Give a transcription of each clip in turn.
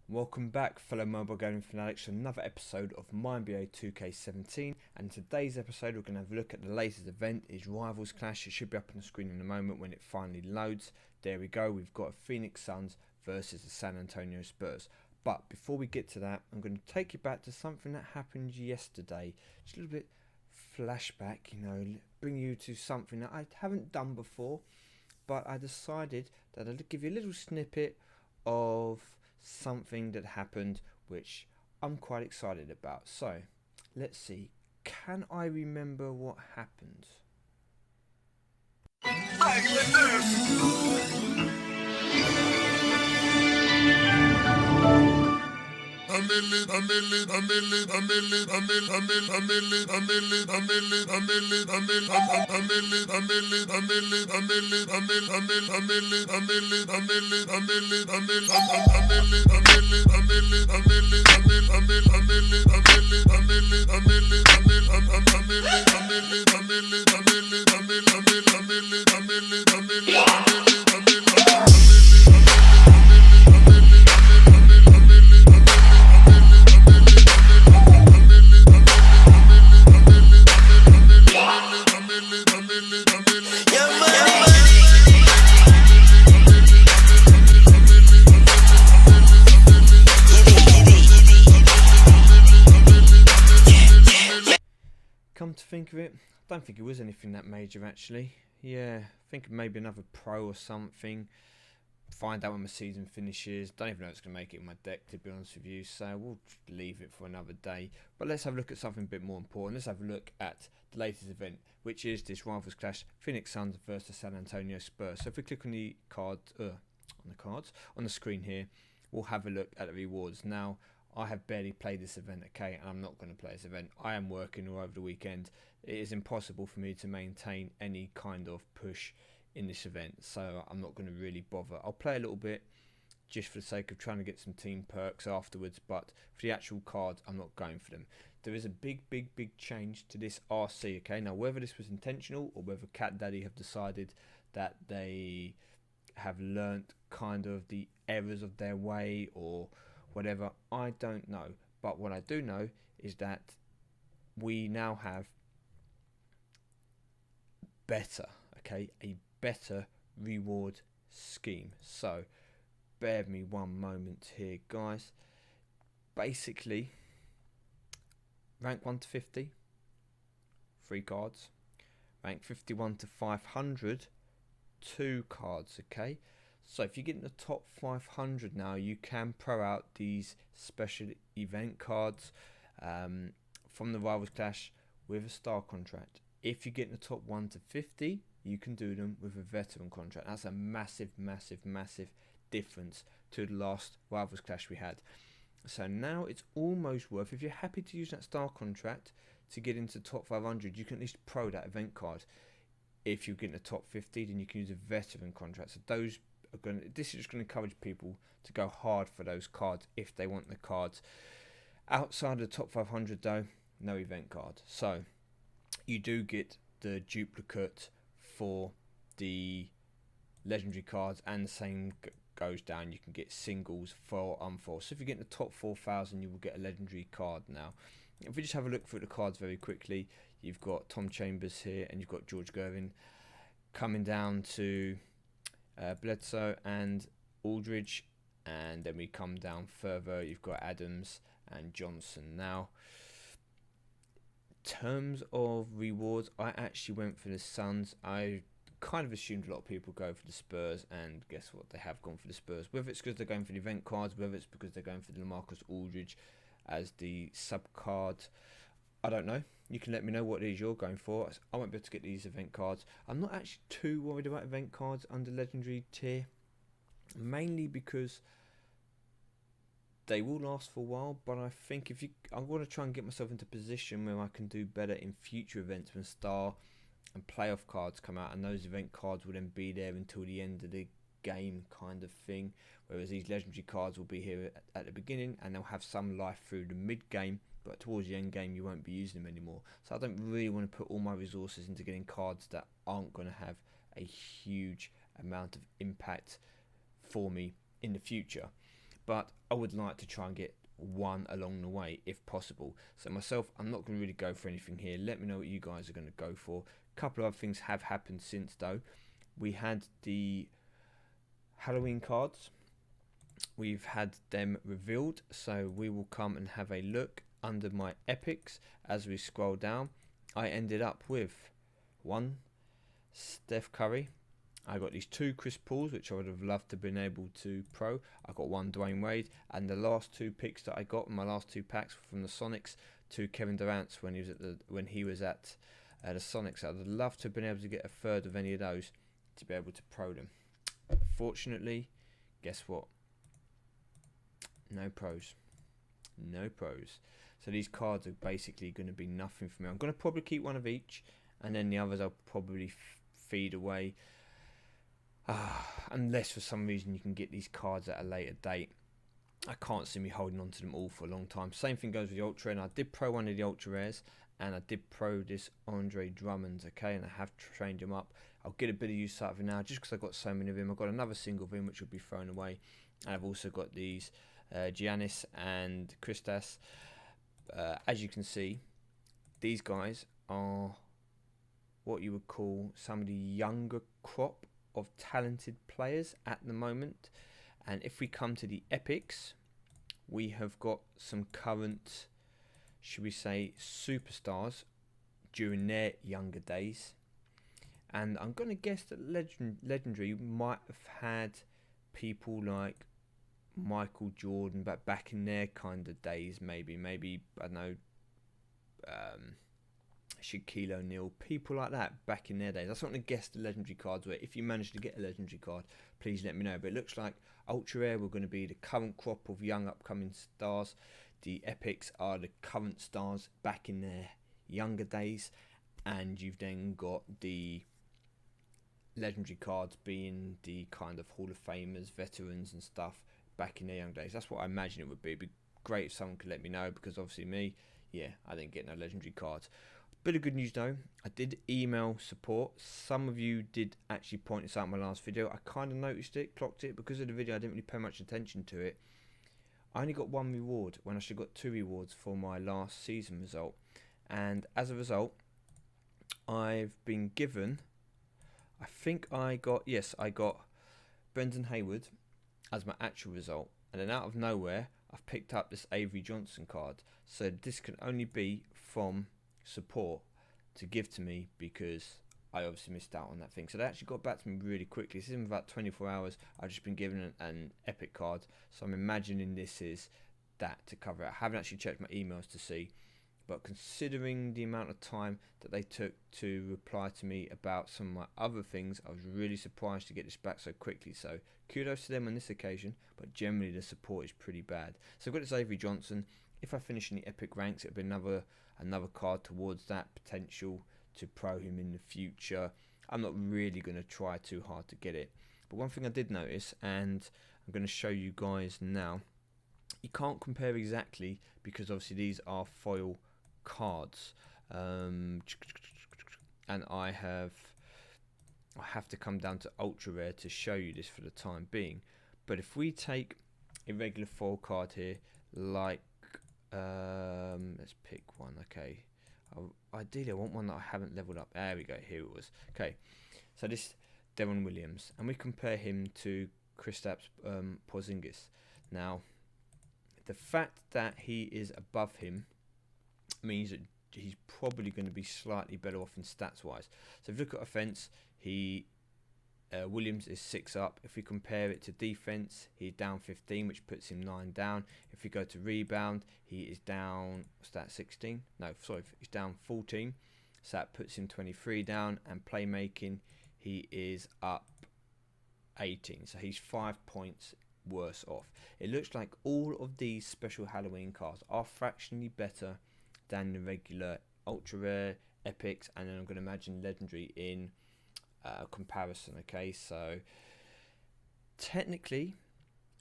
Welcome back, fellow mobile gaming fanatics, to another episode of MyNBA2k17. And in today's episode, we're going to have a look at the latest event, is Rivals Clash. It should be up on the screen in a moment when it finally loads. There we go, we've got a Phoenix Suns versus the San Antonio Spurs. But before we get to that, I'm going to take you back to something that happened yesterday. Just a little bit flashback, bring you to something that I haven't done before. But I decided that I'd give you a little snippet of something that happened which I'm quite excited about. So let's see, can I remember what happened? Come to think of it, I don't think it was anything that major actually. Yeah, I think maybe another pro or something. Find out when my season finishes. Don't even know if it's going to make it in my deck, to be honest with you, so we'll leave it for another day. But let's have a look at something a bit more important. Let's have a look at the latest event, which is this Rivals Clash Phoenix Suns versus San Antonio Spurs. So if we click on the on the screen here, we'll have a look at the rewards. Now, I have barely played this event, okay, and I'm not going to play this event. I am working all over the weekend. It is impossible for me to maintain any kind of push in this event, so I'm not going to really bother. I'll play a little bit just for the sake of trying to get some team perks afterwards, but for the actual cards, I'm not going for them. There is a big change to this RC, okay? Now, whether this was intentional or whether Cat Daddy have decided that they have learnt kind of the errors of their way or whatever, I don't know. But what I do know is that we now have a better reward scheme. So bear with me one moment here, guys. Basically, rank 1 to 50, 3 cards. Rank 51 to 500, 2 cards, okay? So if you get in the top 500 now, you can pro out these special event cards from the Rivals Clash with a star contract. If you get in the top 1 to 50, you can do them with a veteran contract. That's a massive difference to the last Rivals Clash we had. So now it's almost worth, if you're happy to use that star contract to get into top 500, you can at least pro that event card. If you get in the top 50, then you can use a veteran contract. So those are this is just going to encourage people to go hard for those cards if they want the cards. Outside of the top 500 though, no event card. So you do get the duplicate for the legendary cards, and the same goes down. You can get singles for unfold. So if you get in the top 4,000, you will get a legendary card now. If we just have a look through the cards very quickly, you've got Tom Chambers here, and you've got George Gervin. Coming down to Bledsoe and Aldridge, and then we come down further, you've got Adams and Johnson. Now, in terms of rewards, I actually went for the Suns. I kind of assumed a lot of people go for the Spurs, and guess what, they have gone for the Spurs. Whether it's because they're going for the event cards, whether it's because they're going for the LaMarcus Aldridge as the sub card, I don't know. You can let me know what it is you're going for. I won't be able to get these event cards. I'm not actually too worried about event cards under legendary tier, mainly because they will last for a while. But I think I want to try and get myself into a position where I can do better in future events when star and playoff cards come out, and those event cards will then be there until the end of the game kind of thing, whereas these legendary cards will be here at the beginning, and they'll have some life through the mid game, but towards the end game you won't be using them anymore. So I don't really want to put all my resources into getting cards that aren't going to have a huge amount of impact for me in the future. but I would like to try and get one along the way if possible. So myself, I'm not going to really go for anything here. Let me know what you guys are going to go for. A couple of other things have happened since though. We had the Halloween cards. We've had them revealed, so we will come and have a look under my epics. As we scroll down, I ended up with one Steph Curry. I got these two Chris Pauls, which I would have loved to have been able to pro. I got one Dwayne Wade, and the last two picks that I got in my last two packs from the Sonics, to Kevin Durant's when he was at the Sonics. I'd love to have been able to get a third of any of those to be able to pro them. Fortunately, guess what? No pros. No pros. So these cards are basically going to be nothing for me. I'm going to probably keep one of each, and then the others I'll probably feed away. Unless for some reason you can get these cards at a later date. I can't see me holding on to them all for a long time. Same thing goes with the Ultra, and I did pro one of the Ultra Rares, and I did pro this Andre Drummond, okay, and I have trained him up. I'll get a bit of use out of it now, just because I've got so many of him. I've got another single of him, which will be thrown away, and I've also got these Giannis and Kristaps. As you can see, these guys are what you would call some of the younger crop of talented players at the moment. And if we come to the epics, we have got some current, should we say, superstars during their younger days. And I'm going to guess that Legendary might have had people like Michael Jordan, but back in their kind of days, maybe I don't know, Shaquille O'Neal, people like that back in their days. That's what I'm going to guess the legendary cards were. If you manage to get a legendary card, please let me know. But it looks like Ultra Rare were going to be the current crop of young upcoming stars. The epics are the current stars back in their younger days, and you've then got the legendary cards being the kind of Hall of Famers, veterans and stuff back in their young days. That's what I imagine it would be. It'd be great if someone could let me know, because obviously me, yeah, I didn't get no legendary cards. Bit of good news though, I did email support. Some of you did actually point this out in my last video. I kind of noticed it, clocked it. Because of the video I didn't really pay much attention to it. I only got one reward when I should have got two rewards for my last season result. And as a result, I've been given, I think I got Brendan Haywood as my actual result. And then out of nowhere, I've picked up this Avery Johnson card. So this can only be from support to give to me, because I obviously missed out on that thing. So they actually got back to me really quickly. This is in about 24 hours. I've just been given an epic card. So I'm imagining this is that to cover it. I haven't actually checked my emails to see. But considering the amount of time that they took to reply to me about some of my other things, I was really surprised to get this back so quickly. So kudos to them on this occasion, but generally the support is pretty bad. So I've got this Avery Johnson. If I finish in the epic ranks, it'll be another card towards that potential to pro him in the future. I'm not really going to try too hard to get it. But one thing I did notice, and I'm going to show you guys now, you can't compare exactly, because obviously these are foil cards, and I have to come down to Ultra Rare to show you this for the time being. But if we take a regular foil card here, like let's pick one. Okay, ideally I want one that I haven't leveled up. There we go, here it was. Okay, so this Devon Williams, and we compare him to Kristaps Porzingis. Now the fact that he is above him means that he's probably going to be slightly better off in stats wise. So if you look at offense, Williams is 6 up. If we compare it to defense, he's down 15, which puts him 9 down. If we go to rebound, he is down, what's that, 16? No, sorry, he's down 14. So that puts him 23 down. And playmaking, he is up 18. So he's 5 points worse off. It looks like all of these special Halloween cards are fractionally better than the regular Ultra Rare, Epics, and then I'm going to imagine Legendary in comparison. Okay, so technically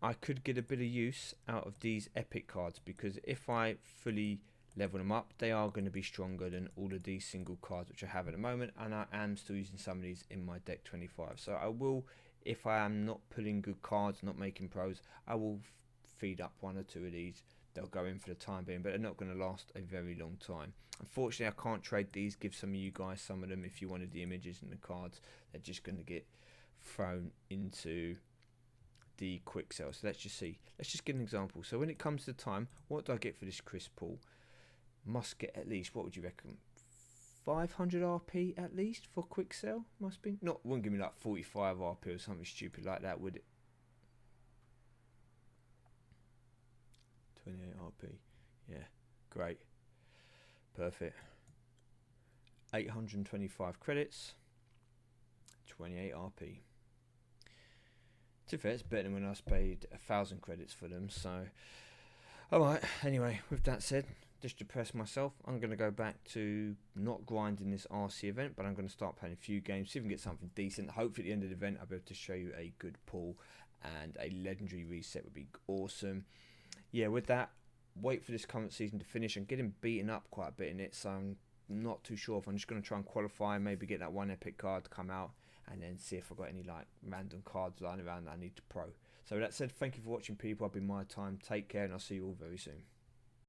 I could get a bit of use out of these Epic cards, because if I fully level them up, they are going to be stronger than all of these single cards which I have at the moment, and I am still using some of these in my deck 25. So I will, if I am not pulling good cards, not making pros, I will feed up one or two of these, they'll go in for the time being, but they're not going to last a very long time. Unfortunately, I can't trade these, give some of you guys some of them if you wanted the images and the cards. They're just going to get thrown into the quick sell. So let's just see. Let's just get an example. So when it comes to time, what do I get for this Chris Paul? Must get at least, what would you reckon? 500 RP at least for quick sell? Must be. Not, wouldn't give me like 45 RP or something stupid like that, would it? 28 RP. Yeah, great. Perfect. 825 credits. 28 RP. To be fair, it's better than when I paid 1,000 credits for them. So, alright, anyway, with that said, just to press myself, I'm going to go back to not grinding this RC event, but I'm going to start playing a few games, see if we can get something decent. Hopefully at the end of the event I'll be able to show you a good pull, and a legendary reset would be awesome. Yeah, with that, wait for this current season to finish. I'm getting beaten up quite a bit in it, so I'm not too sure if I'm just going to try and qualify, maybe get that one epic card to come out, and then see if I've got any like random cards lying around that I need to pro. So with that said, thank you for watching, people. I've been MyTyme. Take care, and I'll see you all very soon.